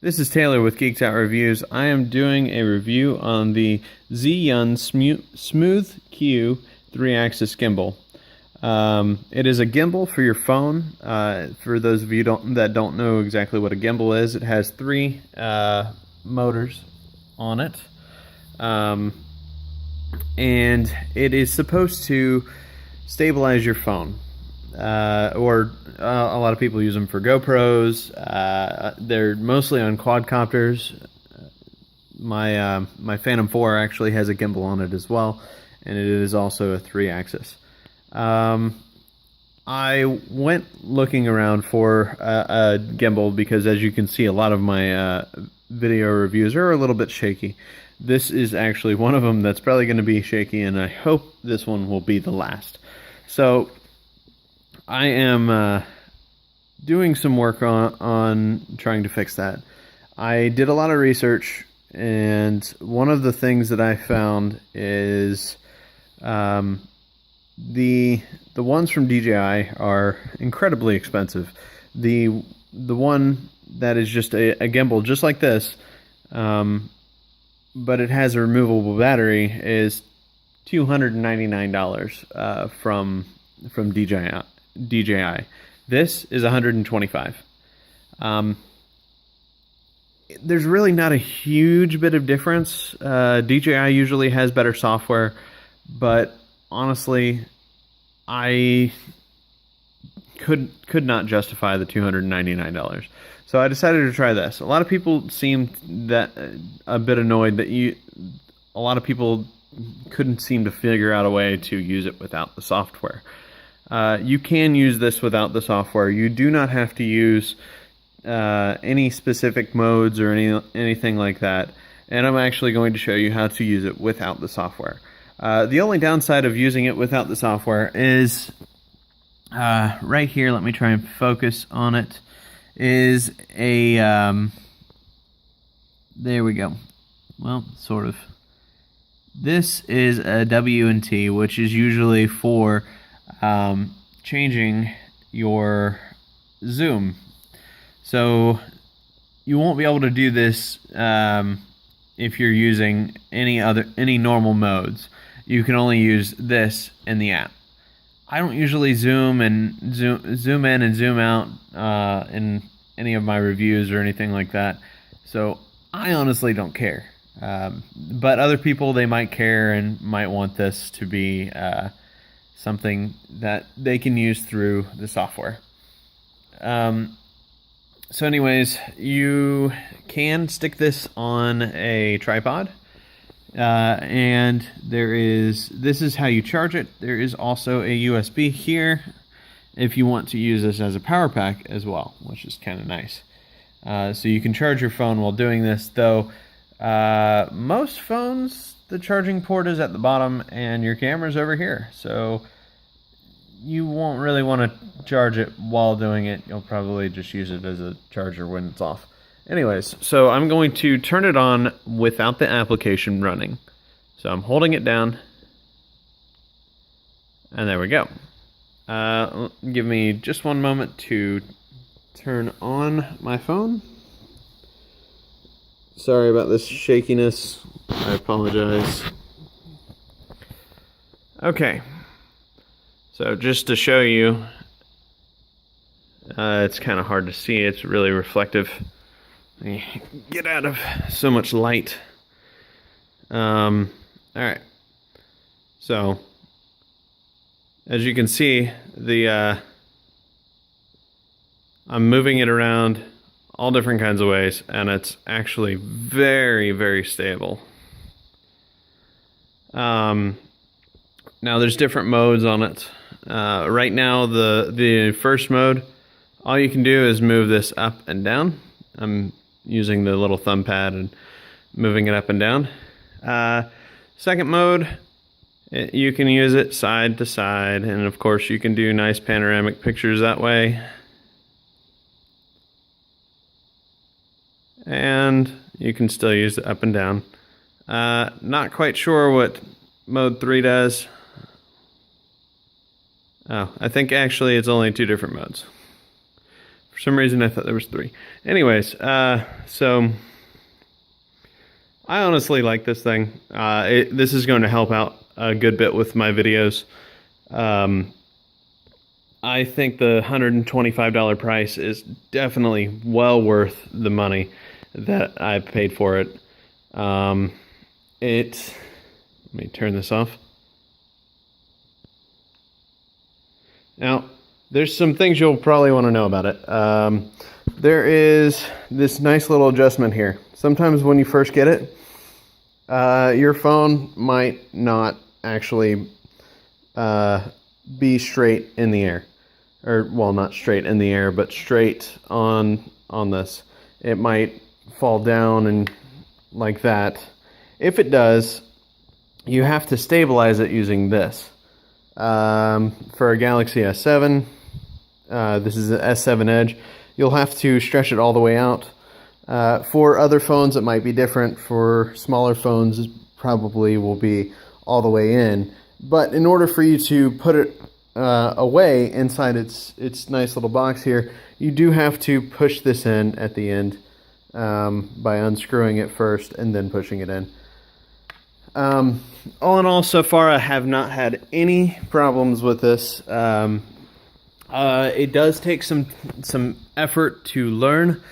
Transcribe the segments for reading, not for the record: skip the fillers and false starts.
This is Taylor with Geeked Out Reviews. I am doing a review on the Zhiyun Smooth Q 3-axis gimbal. It is a gimbal for your phone. For those of you that don't know exactly what a gimbal is, it has three motors on it. And it is supposed to stabilize your phone. A lot of people use them for GoPros. They're mostly on quadcopters. My Phantom 4 actually has a gimbal on it as well, and it is also a 3-axis. I went looking around for a gimbal because, as you can see, a lot of my video reviews are a little bit shaky. This is actually one of them that's probably going to be shaky, and I hope this one will be the last. So I am doing some work on trying to fix that. I did a lot of research, and one of the things that I found is the ones from DJI are incredibly expensive. The one that is just a gimbal just like this, but it has a removable battery, is $299 from DJI. This is $125. There's really not a huge bit of difference. DJI usually has better software, but honestly, I could not justify the $299. So I decided to try this. A lot of people seemed a bit annoyed that a lot of people couldn't seem to figure out a way to use it without the software. You can use this without the software. You do not have to use any specific modes or anything like that. And I'm actually going to show you how to use it without the software. The only downside of using it without the software is right here. Let me try and focus on it. Is a there we go. Well, sort of. This is a W&T, which is usually for changing your zoom. So you won't be able to do this if you're using any normal modes. You can only use this in the app. I don't usually zoom in and zoom out in any of my reviews or anything like that. So I honestly don't care. But other people, they might care and might want this to be something that they can use through the software. So anyways, you can stick this on a tripod. And this is how you charge it. There is also a USB here if you want to use this as a power pack as well, which is kind of nice. So you can charge your phone while doing this, though most phones, the charging port is at the bottom and your camera's over here. So you won't really want to charge it while doing it. You'll probably just use it as a charger when it's off. Anyways, so I'm going to turn it on without the application running. So I'm holding it down. And there we go. Give me just one moment to turn on my phone. Sorry about this shakiness. I apologize. Okay. So just to show you, it's kind of hard to see. It's really reflective. Get out of so much light. Alright. So, as you can see, I'm moving it around all different kinds of ways, and it's actually very, very stable. Now there's different modes on it. Right now, the first mode, all you can do is move this up and down. I'm using the little thumb pad and moving it up and down. Second mode, you can use it side to side, and of course you can do nice panoramic pictures that way. And you can still use it up and down. Not quite sure what mode 3 does. Oh, I think actually it's only two different modes. For For some reason, I thought there was 3. Anyways, so I honestly like this thing. This is going to help out a good bit with my videos. I think the $125 price is definitely well worth the money that I paid for it. Let me turn this off. Now, there's some things you'll probably want to know about it. There is this nice little adjustment here. Sometimes when you first get it, your phone might not actually be straight in the air. Or, well, not straight in the air, but straight on this. It might fall down and like that. If it does, you have to stabilize it using this. For a Galaxy S7, this is an S7 Edge, you'll have to stretch it all the way out. For other phones, it might be different. For smaller phones, it probably will be all the way in. But in order for you to put it away inside its nice little box here, you do have to push this in at the end by unscrewing it first and then pushing it in. All in all, so far I have not had any problems with this. It does take some effort to learn.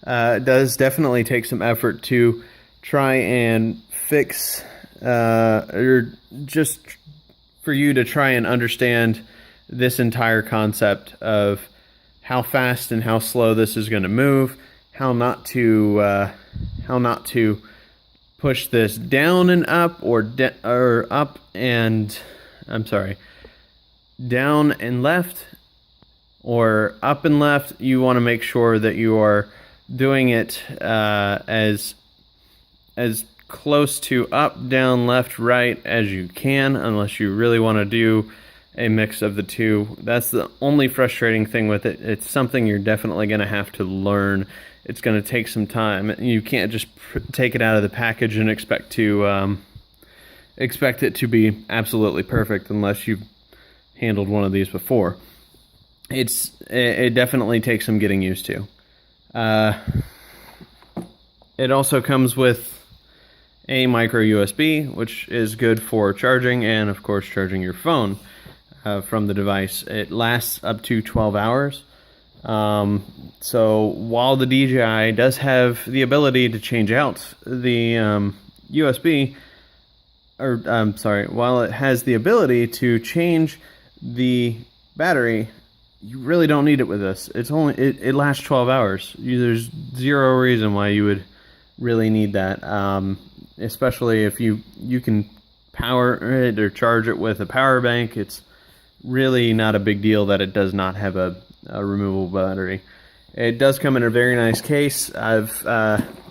It does definitely take some effort to try and fix, or just for you to try and understand this entire concept of how fast and how slow this is going to move, how not to push this down and up, or up and, down and left, or up and left. You want to make sure that you are doing it as close to up, down, left, right as you can, unless you really want to do a mix of the two. That's the only frustrating thing with it. It's something you're definitely going to have to learn. It's going to take some time. You can't just take it out of the package and expect it to be absolutely perfect unless you've handled one of these before. It definitely takes some getting used to. It also comes with a micro USB, which is good for charging and, of course, charging your phone from the device. It lasts up to 12 hours. So while the DJI does have the ability to change out the USB, while it has the ability to change the battery, you really don't need it with this. It lasts 12 hours. There's zero reason why you would really need that, especially if you can power it or charge it with a power bank. It's really not a big deal that it does not have a removable battery. It does come in a very nice case. I've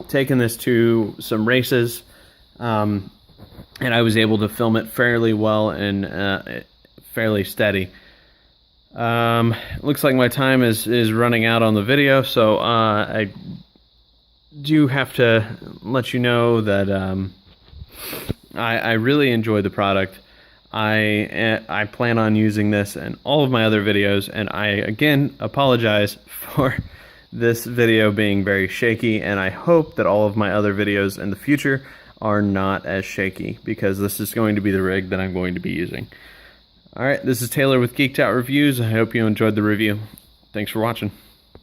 taken this to some races, and I was able to film it fairly well and fairly steady. Looks like my time is running out on the video, so I do have to let you know that I really enjoy the product. I plan on using this in all of my other videos, and I again apologize for this video being very shaky, and I hope that all of my other videos in the future are not as shaky, because this is going to be the rig that I'm going to be using. Alright, this is Taylor with Geeked Out Reviews. I hope you enjoyed the review. Thanks for watching.